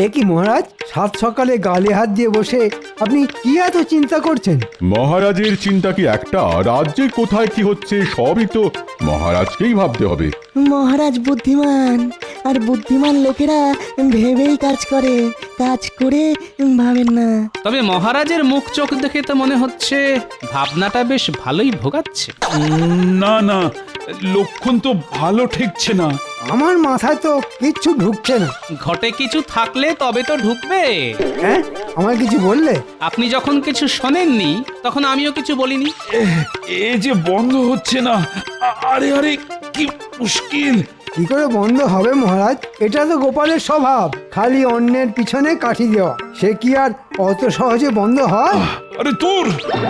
এ কি মহারাজ, সাত সকালে গালে হাত দিয়ে বসে আপনি কি এত চিন্তা করছেন? মহারাজের চিন্তা কি একটা? রাজ্যে কোথায় কি হচ্ছে সবই তো মহারাজকেই ভাবতে হবে। মহারাজ বুদ্ধিমান, আর বুদ্ধিমান লোকেরা ভেবেই কাজ করে, কাজ করে ভাবেন না। তবে মহারাজের মুখ চোখ দেখে তো মনে হচ্ছে ভাবনাটা বেশ ভালোই ভোগাচ্ছে। না না, লক্ষণ তো ভালো ঠেকছে না। আমার মাথায় তো কিচ্ছু ঢুকছে না। ঘটে কিছু থাকলে তবে তো ঢুকবে। হ্যাঁ, আমার কিছু বললে? আপনি যখন কিছু শোনেননি তখন আমিও কিছু বলিনি। এ যে বন্ধ হচ্ছে না। আরে আরে, কি মুশকিল। কি করে বন্ধ হবে মহারাজ? এটা তো গোপালের স্বভাব, খালি অন্যের পিছনে কাঠি দেওয়া। সে কি আর অত সহজে বন্ধ হয়? আরে তোর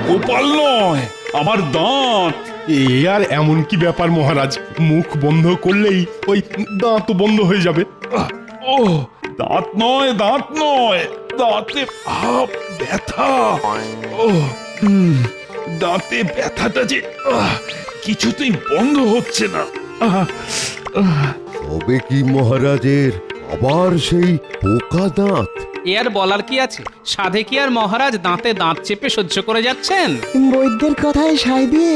গোপাল নয়, আমার দাঁত। এ আর এমন কি ব্যাপার মহারাজ, মুখ বন্ধ করলেই ওই দাঁত বন্ধ হয়ে যাবে। ও দাঁত নয়, দাঁত নয়, দাঁতে ব্যথা। ও দাঁতে ব্যথাটা যে কিছুতেই বন্ধ হচ্ছে না। তবে কি মহারাজের আবার সেই পোকা দাঁত? এ আর বলার কি আছে? সাধে কি আর মহারাজ দাঁতে দাঁত চেপে সহ্য করে যাচ্ছেন? বৈদ্যের কথায় সায় দিয়ে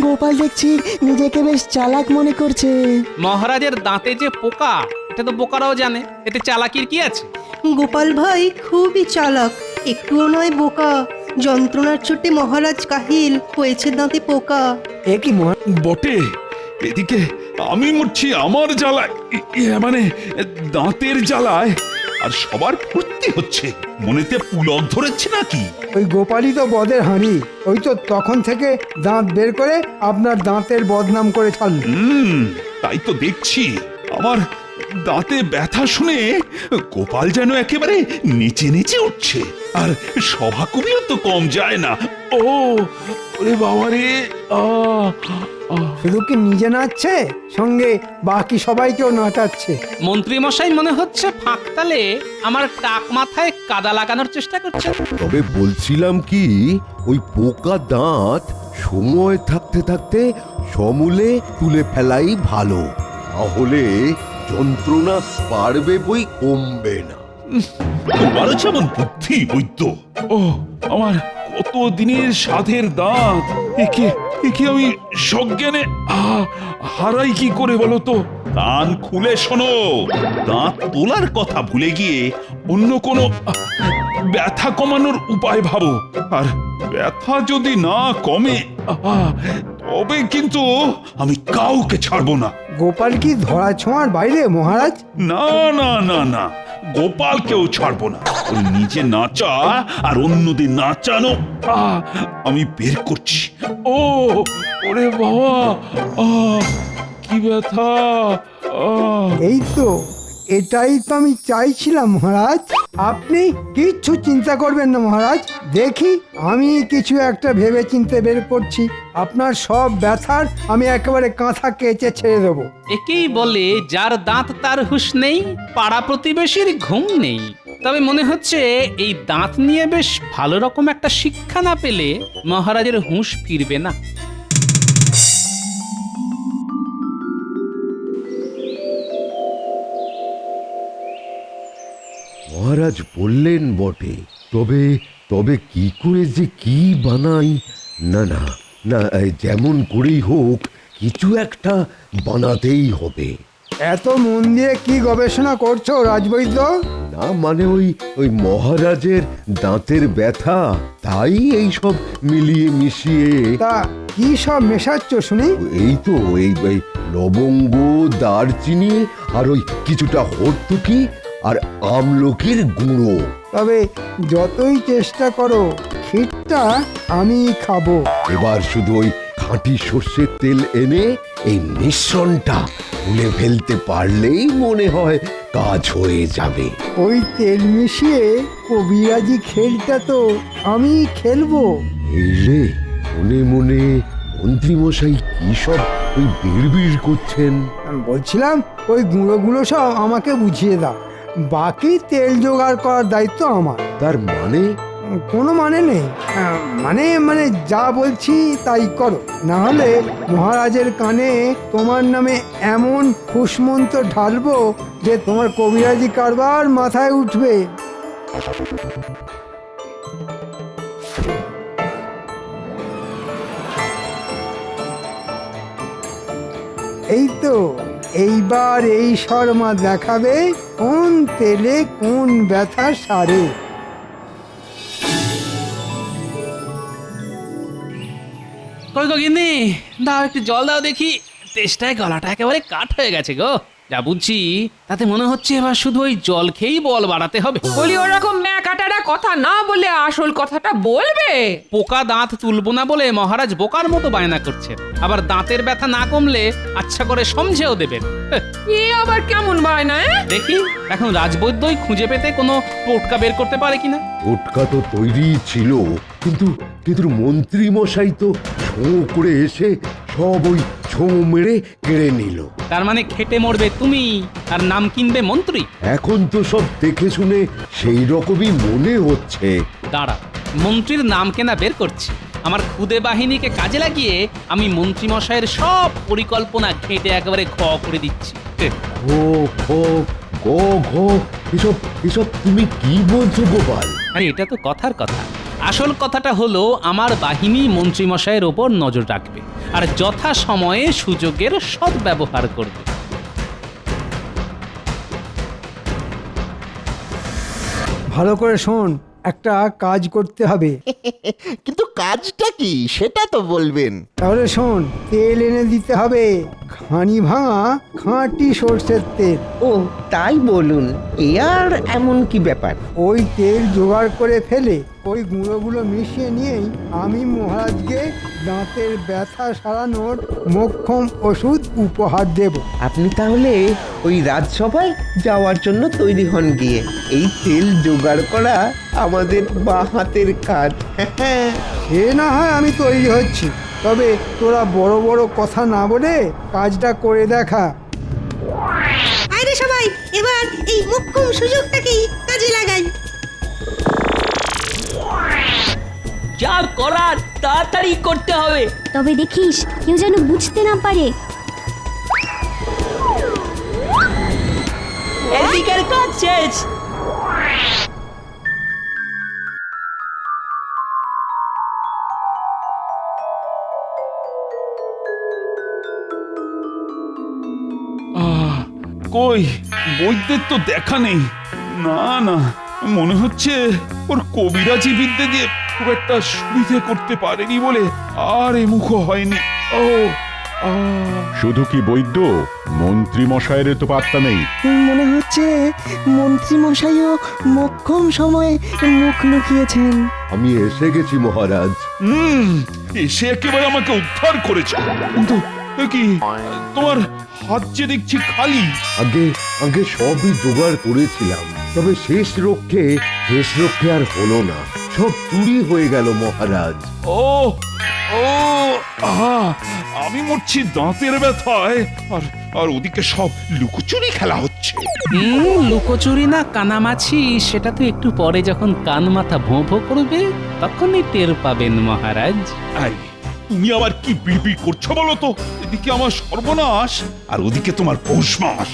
গোপাল দেখছি নিজেকে বেশ চালাক মনে করছে। মহারাজের দাঁতে যে পোকা, এটা তো বোকারাও জানে, এতে চালাকির কি আছে? গোপাল ভাই খুবই চালাক, একটুও নয় বোকা। যন্ত্রণার চোটে মহারাজ কাহিল, হয়েছে দাঁতে পোকা। এ কি মহারাজ? বটে, এদিকে আমি মরছি আমার জ্বালায়, মানে দাঁতের জ্বালায়। আর সবার ফুর্তি হচ্ছে, মনেতে পুলক ধরেছে নাকি? ওই গোপালই তো বদের হাঁড়ি। ওই তো তখন থেকে দাঁত বের করে আপনার দাঁতের বদনাম করে ছাড়ল। তাই তো দেখছি। আমার দাঁতে ব্যথা শুনে গোপাল যেন একেবারে নিচে নিচে উঠছে। আর সভা কবিও তো কম যায় না। ও ওরে বাবা রে। শুধু কি নিজে নাচছে, সঙ্গে বাকি সবাইকেও নাচাচ্ছে। মন্ত্রী মশাই মনে হচ্ছে ফাঁকতালে আমার টাক মাথায় কাদা লাগানোর চেষ্টা করছে। তবে বলছিলাম কি, ওই পোকা দাঁত সময় থাকতে থাকতে সমূলে তুলে ফেলাই ভালো, তাহলে যন্ত্রণা পারবে বই কমবে না। তোমারও যেমন বুদ্ধি বৈদ্য। ও আমার কত দিনের সাধের দাঁত, একে একে আমি সজ্ঞানে হারাই কি করে বলো তো? কান খুলে শোনো, দাঁত তোলার কথা ভুলে গিয়ে অন্য কোনো ব্যথা কমানোর উপায় ভাবো। আর ব্যথা যদি না কমে, তবে কিন্তু আমি কাউকে ছাড়বো না। গোপাল কি ধরা ছোঁয়ার বাইরে মহারাজ? না না না না, গোপালকেও ছাড়বো না। ওই নিজে নাচা আর অন্যদের নাচানো আমি বের করছি। ও ওরে বাবা, কি ব্যথা! এই তো, এটাই তো আমি চাইছিলাম মহারাজ। আপনি কিচ্ছু চিন্তা করবেন না মহারাজ, দেখি আমি কিছু একটা ভেবে চিন্তে বের করছি। আপনার সব ব্যথার আমি একেবারে কাঁথা কেচে ছেড়ে দেবো। একেই বলে যার দাঁত তার হুঁশ নেই, পাড়া প্রতিবেশীর ঘুম নেই। তবে মনে হচ্ছে এই দাঁত নিয়ে বেশ ভালো রকম একটা শিক্ষা না পেলে মহারাজের হুঁশ ফিরবে না। মহারাজ বললেন বটে, তবে তবে কি করে যে কি বানাই? না না না, যেমন করেই হোক কিছু একটা বানাতেই হবে। এত মন দিয়ে কি গবেষণা করছো রাজবৈদ্য? না মানে ওই ওই মহারাজের দাঁতের ব্যথা, তাই এই সব মিলিয়ে মিশিয়ে। তা কি সব মেশাচ্ছ শুনি? এই তো এই এই লবঙ্গ, দারচিনি আর ওই কিছুটা হর্তুকি আর আমলকির গুঁড়ো। তবে যতই চেষ্টা করো, ক্ষীরটা আমি খাবো। এবার শুধু ওই খাঁটি সর্ষের তেল এনে এই মিশ্রণটা গুলে ফেলতে পারলেই মনে হয় কাজ হয়ে যাবে। ওই তেল মিশিয়ে কবিরাজি খেলটা তো আমি খেলবো। এই রে, মনে মনে মন্ত্রীমশাই কি সব ওই বিড়বিড় করছেন। আমি বলছিলাম ওই গুঁড়োগুলো সব আমাকে বুঝিয়ে দাও, বাকি তেল জোগাড় করার দায়িত্ব আমার। তার মানে? কোনো মানে নেই। মানে মানে যা বলছি তাই করো, না হলে মহারাজের কানে তোমার নামে এমন হুসমন্ত ঢালবো যে তোমার কবিরাজি কারবার মাথায় উঠবে। এই তো, এইবার এই শর্মা দেখাবে কোন তেলে কোন ব্যথা সারে। কই গো গিন্নি, দাও একটু জল দাও দেখি। তেষ্টায় গলাটা একেবারে কাঠ হয়ে গেছে গো। যা বুঝছি তাতে মনে হচ্ছে এবার শুধু ওই জল খেয়েই বল বাড়াতে হবে। বলি ওরকম ম্যাকাটারা কথা না বলে আসল কথাটা বলবে। পোকা দাঁত তুলবো না বলে মহারাজ বোকার মতো বায়না করছেন, আবার দাঁতের ব্যথা না কমলে আচ্ছা করে সমঝেও দেবেন। এ আবার কেমন বায়না? দেখি এখন রাজবৈদ্যই খুঁজে পেতে কোনো টোটকা বের করতে পারে কিনা। টোটকা তো তৈরি ছিল, কিন্তু কিন্তু মন্ত্রী মশাই তো ছোঁ করে এসে সব ওই ছোঁ মেরে কেড়ে নিল। তার মানে খেটে মরবে তুমি আর নাম কিনবে মন্ত্রী। এখন তো সব দেখে শুনে সেই রকমই মনে হচ্ছে। দাঁড়া, মন্ত্রীর নাম কেনা বের করছি। আমার খুদে বাহিনীকে কাজে লাগিয়ে আমি মন্ত্রী মশাইয়ের সব পরিকল্পনা ঘেঁটে একেবারে ঘ করে দিচ্ছি। ঘো ঘো গো ঘো, এসব এসব তুমি কি বলছো গোপাল? আরে এটা তো কথার কথা। আসল কথাটা হলো আমার বাহিনী মন্ত্রী মশাইয়ের ওপর নজর রাখবে আর যথা সময়ে সুযোগের সদ্ব্যবহার করবে। ভালো করে শোন, একটা কাজ করতে হবে। কিন্তু কাজটা কি সেটা তো বলবেন। তাহলে শোন, তেল এনে দিতে হবে, ঘানি ভাঙা খাঁটি সর্ষের তেল। ও তাই বলুন, এ আর এমন কি ব্যাপার? ওই তেল জোগাড় করে ফেলে ওই গুঁড়োগুলো মিশিয়ে নিয়েই আমি মহারাজকে দাঁতের ব্যথা সারানোর মোক্ষম ওষুধ উপহার দেব। আপনি তাহলে ওই রাজসভায় যাওয়ার জন্য তৈরি হন গিয়ে। এই তেল জোগাড় করা আমাদের বাঁ হাতের কাজ। সে না হয় আমি তৈরি হচ্ছি, তবে তোরা বড় বড় কথা না বলে কাজটা করে দেখা। আরে সবাই এবার এই মোক্ষম সুযোগটাকেই কাজে লাগাই। যা করার তাড়াতাড়ি করতে হবে। তবে দেখিস কেউ যেন বুঝতে না পারে। এদিকের কাজ শেষ। কই বৈদ্যের তো দেখা নেই। না না, মনে হচ্ছে ওর কবিরাজি বিদ্যে দিয়ে খুব একটা সুবিধে করতে পারেনি বলে আর এমুখ হয়নি। ও শুধু কি বৈদ্য, মন্ত্রী মশাইয়ের তো পাত্তা নেই। মনে হচ্ছে মন্ত্রী মশাইও মোক্ষম সময়ে মুখ লুকিয়েছেন। আমি এসে গেছি মহারাজ। এসে একেবারে আমাকে উদ্ধার করেছে। কিন্তু এ কি, তোমার হাত যে দেখছি খালি। আগে আগে সবই জোগাড় করেছিলাম, তবে শেষ রক্ষে আর হলো না। সব চুরি হয়ে গেল মহারাজ। ও ও আহা, আমি মরছি দাঁতের ব্যথায়, আর আর ওদিকে সব লুকোচুরি খেলা হচ্ছে। লুকোচুরি না কানামাছি সেটা তো একটু পরে যখন কান মাথা ভোঁ ভোঁ করবে তখনই টের পাবেন মহারাজ। আই, তুমি আবার কি বিড়বিড় করছো বলো তো? এদিকে আমার সর্বনাশ আর ওদিকে তোমার পৌষ মাস।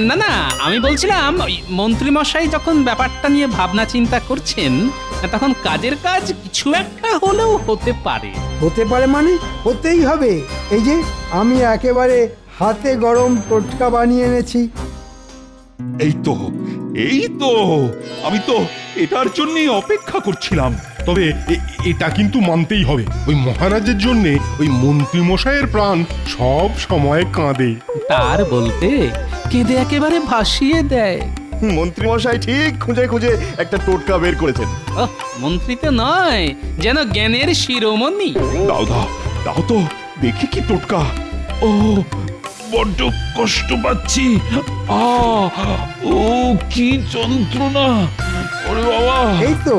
না না, আমি বলছিলাম ওই মন্ত্রী মশাই যখন ব্যাপারটা নিয়ে ভাবনা চিন্তা করছেন তখন কাজের কাজ কিছু একটা হলেও হতে পারে। হতে পারে মানে হতেই হবে। এই যে আমি একেবারে হাতে গরম টোটকা বানিয়ে এনেছি। এই তো এই তো, আমি তো এটার জন্যই অপেক্ষা করছিলাম। তবে এটা কিন্তু মানতেই হবে, ওই মহারাজের জন্যে ওই মন্ত্রী মশাইয়ের প্রাণ সব সময় কাঁদে। তার বলতে কেঁদে একেবারে ভাসিয়ে দেয়। মন্ত্রী মশাই ঠিক খুঁজে খুঁজে একটা টোটকা বের করেছেন। মন্ত্রী তো নয়, যেন জ্ঞানের শিরোমণি। দাও দাও দাও তো দেখি কি টোটকা। ও বড্ড কষ্ট পাচ্ছি। ও কি যন্ত্রণা! ওরে বাবা! এই তো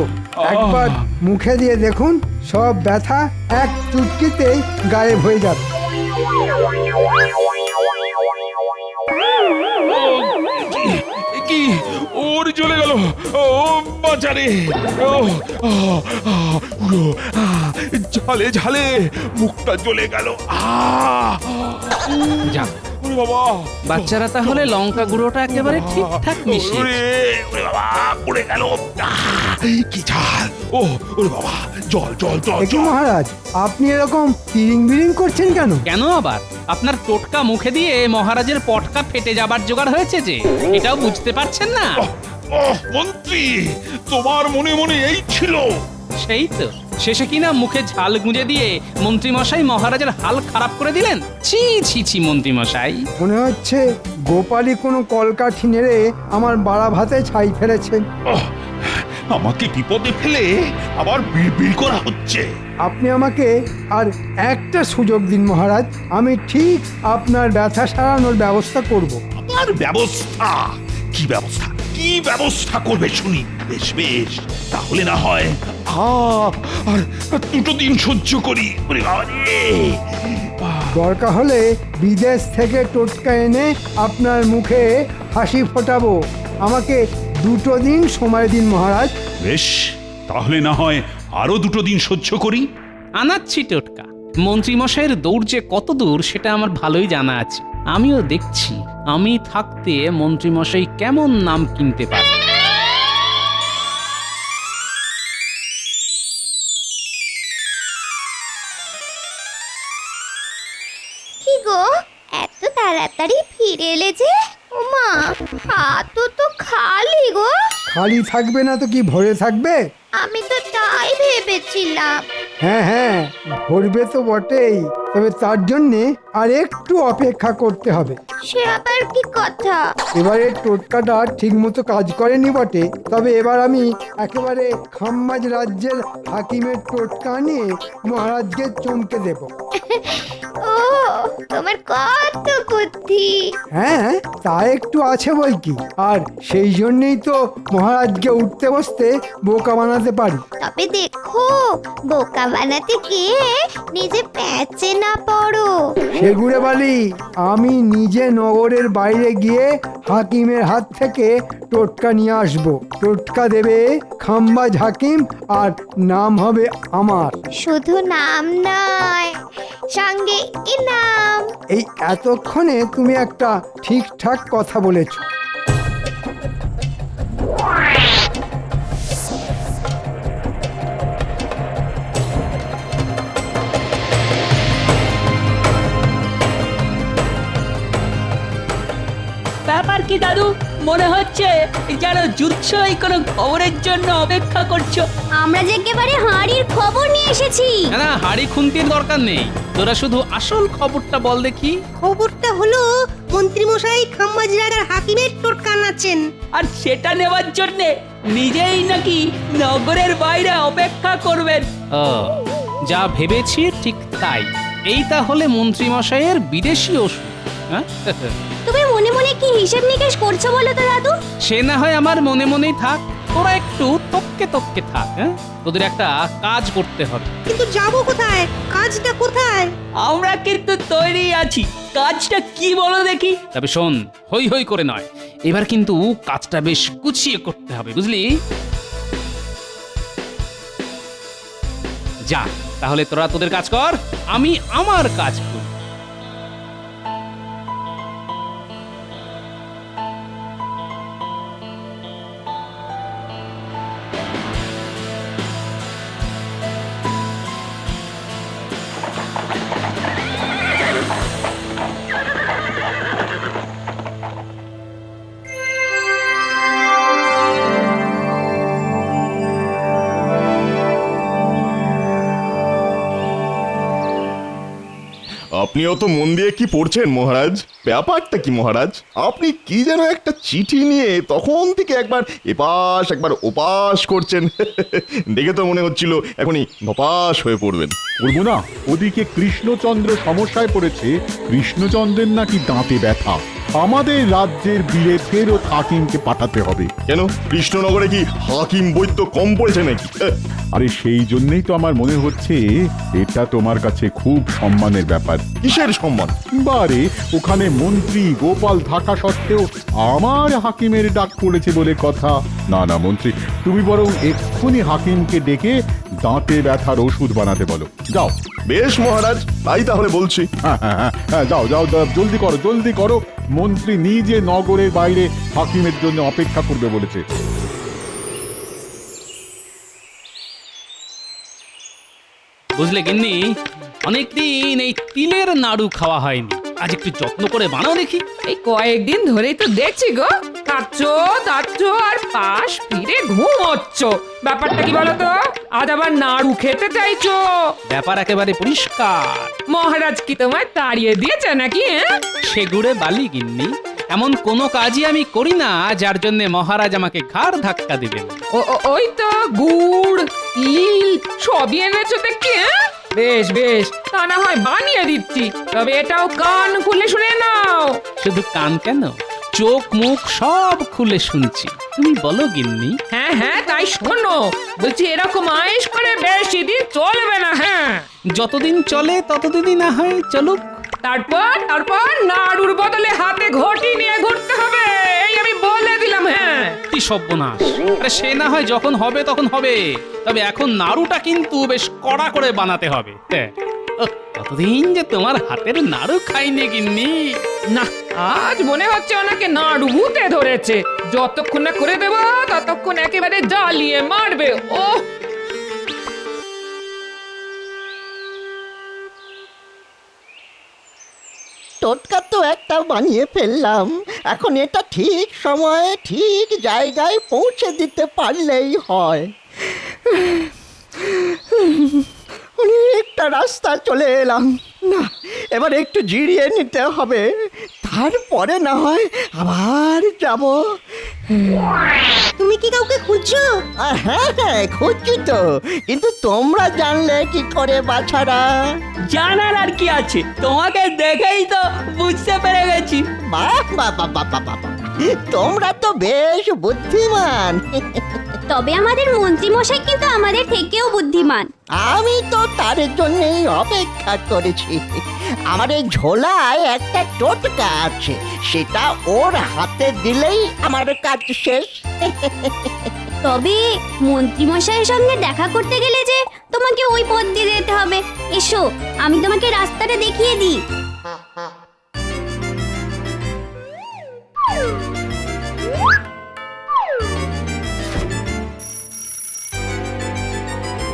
একবার মুখে দিয়ে দেখুন, সব ব্যথা এক চুটকিতেই গায়েব হয়ে যাবে। কি ও ওরে জ্বলে গেল, ও বাঁচারে, ও পুরো ঝালে ঝালে মুখটা জ্বলে গেল। যাক, ওরে বাবা, বাচ্চারা তাহলে লঙ্কা গুঁড়োটা একেবারে ঠিকঠাক মিশিয়ে ওরে ওরে বাবা, পড়ে গেল, কি ঝাল, ও ওরে বাবা, জল জল জল দেখি জল। মহারাজ, আপনি এরকম তিরিং বিরিং করছেন কেন? কেন আবার? আপনার টোটকা মুখে দিয়ে মহারাজের পটকা ফেটে যাবার জোগাড় হয়েছে যে, এটাও বুঝতে পারছেন না? মন্ত্রী, তোমার মনে মনে এই ছিল? সেই তো, শেষে কিনা মুখে ঝাল গুঁজে দিয়ে মন্ত্রী মশাই মহারাজের হাল খারাপ করে দিলেন। ছি ছি ছি মন্ত্রী মশাই। মনে হচ্ছে গোপালই কোনো কলকাঠি নেড়ে আমার বাড়া ভাতে ছাই ফেলেছে। আমাকে বিপদে ফেলে আবার বিড়বিড় করা হচ্ছে। আপনি আমাকে আর একটা সুযোগ দিন মহারাজ, আমি ঠিক আপনার ব্যথা সারানোর ব্যবস্থা করব। আর ব্যবস্থা? কি ব্যবস্থা? কি ব্যবস্থা করবে শুনি? বেশ বেশ, তাহলে না হয় আর 2 দিন সহ্য করি। ওরে বাবা রে! দরকার হলে বিদেশ থেকে টোটকা এনে আপনার মুখে হাসি ফোটাবো। আমাকে 2 দিন সময় দিন মহারাজ। বেশ, তাহলে না হয় আরো 2 দিন সহ্য করি। আনাচ্ছি টোটকা। মন্ত্রী মশাইয়ের দৌড় যে কত দূর সেটা আমার ভালোই জানা আছে। আমিও দেখছি আমি থাকতে মন্ত্রী মশাই কেমন নাম কিনতে পারে। কি গো, এত তাড়াতাড়ি ফিরে এলে যে? ওমা, হাতও তো খালি গো। খালি থাকবে না তো কি ভরে থাকবে? আমি তো তাই ভেবেছিলাম। হ্যাঁ হ্যাঁ, ভরবে তো বটেই, তবে তার জন্যে আর একটু অপেক্ষা করতে হবে। সে আবার কি কথা? এবারে টোটকাটা ঠিক মতো কাজ করেনি বটে, তবে এবার আমি একেবারে খাম্মাজ রাজ্যের হাকিমের টোটকা নিয়ে মহারাজকে চমকে দেব। ও, তোমার কত বুদ্ধি! হ্যাঁ, তা একটু আছে বই কি, আর সেই জন্যই তো মহারাজকে উঠতে বসতে বোকা বানাতে পারি। তবে দেখো, বোকা বানাতে গিয়ে নিজে প্যাচে না পড়ো। সেগুড়ে বালি, আমি নিজে নগরের বাইরে গিয়ে হাকিমের হাত থেকে টোটকা নিয়ে আসবো। টোটকা দেবে খাম্বাজ হাকিম, আর নাম হবে আমার। শুধু নাম নয়, সঙ্গে ইনাম। এই এতক্ষণে তুমি একটা ঠিকঠাক কথা বলেছো। ব্যাপার কি দাদু? মনে হচ্ছে যেন যুদ্ধই কোনো খবরের জন্য অপেক্ষা করছো। আমরা যে একেবারে হাঁড়ির খবর নিয়ে এসেছি। না, হাড়ি খুন্তির দরকার নেই, তোরা শুধু আসল খবরটা বল দেখি। খবরটা হলো মন্ত্রী মশাই খাম্বাজ রাজার হাকিমের টোটকা নাচেন। আর সেটা নেওয়ার জন্য নিজেই নাকি নগরের বাইরে অপেক্ষা করবেন। ও, যা ভেবেছি ঠিক তাই। এই তাহলে মন্ত্রী মশাইয়ের বিদেশি ওষুধ। হ্যাঁ, তুমি মনে মনে কি হিসেব নিকেশ করছো বলো তো দাদু? সে না হয় আমার মনে মনেই থাক, তোরা একটু তককে তককে থাক। হ্যাঁ, তোদের একটা কাজ করতে হবে। কিন্তু যাবো কোথায়? কাজটা কোথায়? আমরা কিন্তু তৈরি আছি। কাজটা কি বলো দেখি? তবে শোন, হই হই করে নয়, এবার কিন্তু কাজটা বেশ গুছিয়ে করতে হবে, বুঝলি? যা, তাহলে তোরা তোদের কাজ কর, আমি আমার কাজ করি। আপনিও তো মন দিয়ে কি পড়ছেন মহারাজ? ব্যাপারটা কি মহারাজ? আপনি কি যেন একটা চিঠি নিয়ে তখন থেকে একবার এপাশ একবার ওপাশ করছেন। দেখে তো মনে হচ্ছিল এখনই ধপাস হয়ে পড়বেন। বলবো না, ওদিকে কৃষ্ণচন্দ্র সমস্যায় পড়েছে। কৃষ্ণচন্দ্রের নাকি দাঁতে ব্যথা। আমাদের রাজ্যের বিলে ফেরত হাকিমকে পাঠাতে হবে। কেন কৃষ্ণনগরে কি হাকিম বৈদ্য কম পড়েছে নাকি? আরে সেই জন্যই তো আমার মনে হচ্ছে এটা তোমার কাছে খুব সম্মানের ব্যাপার। কিসের সম্মান? বারে ওখানে মন্ত্রী গোপাল থাকা সত্ত্বেও আমার হাকিমের ডাক পড়েছে বলে কথা। না না মন্ত্রী, তুমি বরং এক্ষুনি হাকিমকে ডেকে দাঁতে ব্যথার ওষুধ বানাতে বলো। যাও। বেশ মহারাজ, তাই তাহলে বলছি। হ্যাঁ, যাও যাও, জলদি করো জলদি করো। মন্ত্রী নিজে নগরের বাইরে হাকিমের জন্য অপেক্ষা করবে বলেছে। বুঝলে গিন্নি, অনেকদিন এই তিলের নাড়ু খাওয়া হয়নি, আজ একটু যত্ন করে বানাও দেখি। এই কয়েকদিন ধরেই তো দেখছি গো, খাচ্ছো দাচ্ছো আর পাশ ফিরে ঘুমোচ্ছ। ব্যাপারটা কি বলো তো? আজ আবার নাড়ু খেতে চাইছো? ব্যাপার একেবারে পরিষ্কার। মহারাজ কি তোমায় তাড়িয়ে দিয়েছে নাকি? সে গুড়ে বালি গিন্নি, এমন কোনো কাজই আমি করি না যার জন্য মহারাজ আমাকে ঘাড় ধাক্কা দিবেন। ওই তো গুড় তিল সবই এনেছো দেখছি। বেশ বেশ, তা না হয় বানিয়ে দিচ্ছি, তবে এটাও কান খুলে শুনে নাও। শুধু কান কেন, চোখ মুখ সব খুলে শুনছি। তুমি বলো গিন্নি। হ্যাঁ হ্যাঁ, তাই শোনো। বলছি এরকম আয়েশ করে বেশি দিন চলবে না। হ্যাঁ, যতদিন চলে ততদিনই না হয় চলুক। তারপর নাড়ুর বদলে হাতে ঘটি নিয়ে ঘুরতে হবে, এই আমি বলে দিলাম। হ্যাঁ, কি সর্বনাশ! আরে সে না হয় যখন হবে তখন হবে, তবে এখন নাড়ুটা কিন্তু বেশ কড়া করে বানাতে হবে। কতদিন যে তোমার হাতের নাড়ু খাইনি গিন্নি। না, আজ মনে হচ্ছে ওনাকে নাড়ু ভূতে ধরেছে। যতক্ষণ না করে দেবো ততক্ষণ একেবারে জ্বালিয়ে মারবে। ও টোটকা তো একটা বানিয়ে ফেললাম, এখন এটা ঠিক সময়ে ঠিক জায়গায় পৌঁছে দিতে পারলেই হয়। অনেকটা রাস্তা চলে এলাম, না এবার একটু জিরিয়ে নিতে হবে, তারপরে না হয় আবার যাব। তুমি কি কাউকে খুঁজছো? হ্যাঁ হ্যাঁ, খুঁজছি তো, কিন্তু তোমরা জানলে কি করে বাছারা? জানার আর কি আছে, তোমাকে দেখেই তো বুঝতে পেরে গেছি। বাহ বাহ বাহ বাহ বাহ বাহ, তোমরা তো বেশ বুদ্ধিমান। তবে আমাদের মন্ত্রী মশাই কিন্তু আমাদের থেকেও বুদ্ধিমান। আমি তো তার জন্যই অপেক্ষা করেছি। আমার এই ঝোলায় একটা টোটকা আছে, সেটা ওর হাতে দিলেই আমার কাজ শেষ। তবে মন্ত্রী মশাইয়ের সঙ্গে দেখা করতে গেলে যে তোমাকে ওই পথ দিয়ে যেতে হবে। এসো, আমি তোমাকে রাস্তাটা দেখিয়ে দিই।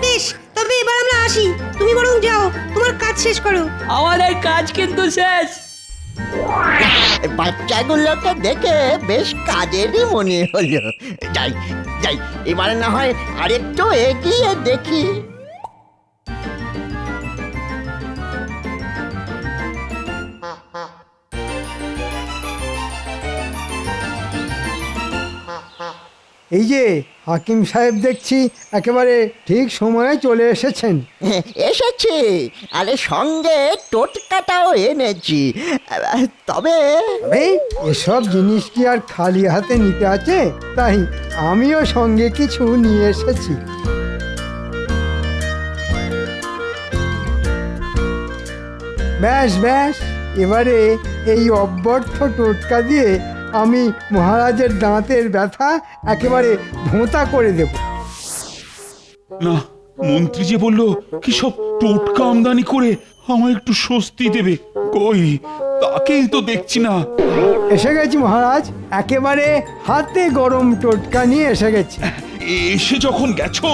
বেশ, তবে এবার আমরা আসি। তুমি বরং যাও, তোমার কাজ শেষ করো। আমাদের কাজ কিন্তু শেষ। বাচ্চাগুলোকে দেখে বেশ কাজেরই মনে হলো। যাই যাই, এবার না হয় আরেকটু এগিয়ে দেখি। এই যে হাকিম সাহেব, দেখছি একেবারে ঠিক সময়ে চলে এসেছেন। এসেছি, আরে সঙ্গে টোটকাটাও এনেছি। তবে এসব জিনিস কি আর খালি হাতে নিতে আছে? তাই আমিও সঙ্গে কিছু নিয়ে এসেছি। ব্যাস ব্যাস, এবারে এই অব্যর্থ টোটকা দিয়ে আমি মহারাজের দাঁতের ব্যথা একেবারে ভোঁতা করে দেব। না, মন্ত্রী যে বললো কি সব টোটকা আমদানি করে আমায় একটু স্বস্তি দেবে, কই তাকেই তো দেখছি না। এসে গেছি মহারাজ, একেবারে হাতে গরম টোটকা নিয়ে এসে গেছি। এসে যখন গেছো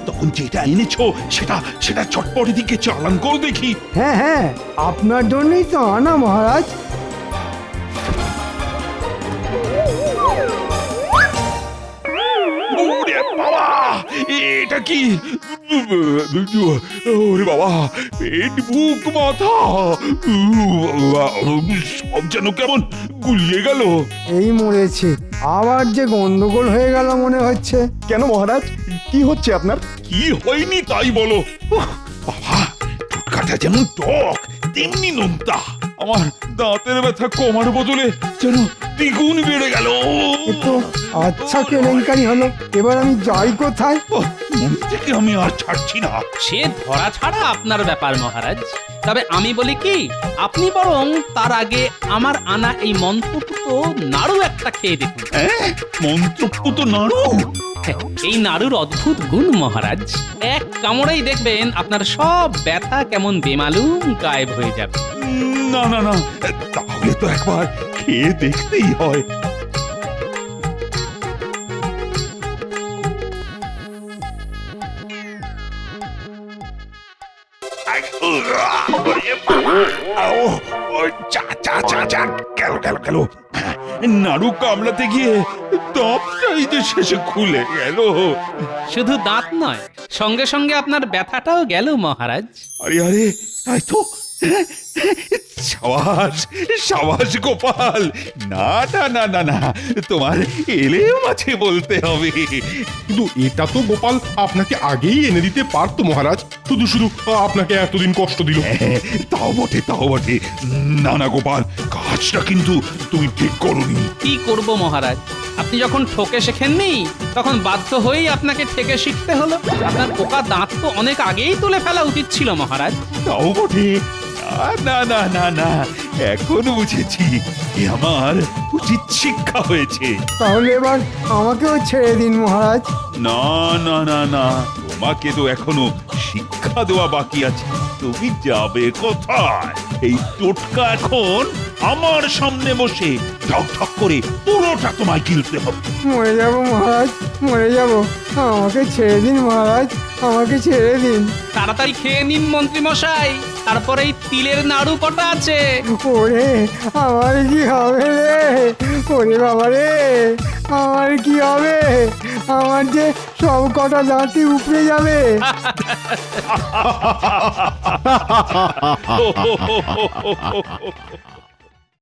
তখন যেটা এনেছো সেটা সেটা চটপটে দিকে চালান করো দেখি। হ্যাঁ হ্যাঁ, আপনার জন্যই তো আনা মহারাজ। ওরে বাবা, এটা কি? ওরে বাবা, পেট বুক মাথা সব যেন কেমন গুলিয়ে গেল। এই মরেছে, আবার যে গন্ডগোল হয়ে গেল মনে হচ্ছে। কেন মহারাজ, কি হচ্ছে আপনার? কি হয়নি তাই বলো। বাবা, টোটকাটা যেমন টক তেমনি নোনতা। আমার দাঁতের ব্যথা কমার বদলে যেন দ্বিগুণ বেড়ে গেল। এ তো আচ্ছা কেলেঙ্কারি হলো, এবার আমি যাই কোথায়? মন থেকে আমি আর ছাড়ছি না। সে ধরা ছাড়া আপনার ব্যাপার মহারাজ। তবে আমি বলি কি, আপনি বরং তার আগে আমার আনা এই মন্ত্রপুত নাড়ু একটা খেয়ে দেখুন। মন্ত্রপুত নাড়ু? এই নাড়ুর অদ্ভুত গুণ মহারাজ, এক কামড়েই দেখবেন আপনার সব ব্যথা কেমন বেমালুম গায়েব হয়ে যাবে। না না না, তাহলে তো একবার খেয়ে দেখতেই হয়। গেল নাড়ু কামড়াতে গিয়ে দাঁতটাই যে শেষে খুলে গেল। শুধু দাঁত নয়, সঙ্গে সঙ্গে আপনার ব্যথাটাও গেল মহারাজ। আরে আরে, তাই তো। সাবাস সাবাস গোপাল, না না না না না, তোমার এলে মাঝে বলতে হবে। কিন্তু এটা তো গোপাল আপনাকে আগেই এনে দিতে পারতো মহারাজ, শুধু শুধু আপনাকে এতদিন কষ্ট দিল। তাও বটে তাও বটে। না না গোপাল, কাজটা কিন্তু তুমি ঠিক করোনি। কি করব মহারাজ, আপনি যখন ঠকে শেখেননি তখন বাধ্য হয়েই আপনাকে ঠেকে শিখতে হলো। আপনার পোকা দাঁত তো অনেক আগেই তুলে ফেলা উচিত ছিল মহারাজ। তাও বটে। না না না না, এখন বুঝেছি এ আমার উচিত শিক্ষা হয়েছে। তাহলে এবার আমাকেও ছেড়ে দিন মহারাজ। না না না না, তোমাকে তো এখনো শিক্ষা দেওয়া বাকি আছে। তুমি যাবে কোথায়? এই টোটকা এখন আমার সামনে বসে ঠক ঠক করে পুরোটা তোমায় গিলতে হবে। মরে যাব মহারাজ, মরে যাব। আমাকে ছেড়ে দিন মহারাজ, আমাকে ছেড়ে দিন। তাড়াতাড়ি খেয়ে নিন মন্ত্রী মশাই, তারপরে এই তিলের নাড়ু কটা আছে। ওরে আমার কি হবে রে? ওরে বাবা রে, আমার কি হবে? আমার যে সব কটা দাঁতই উপড়ে যাবে।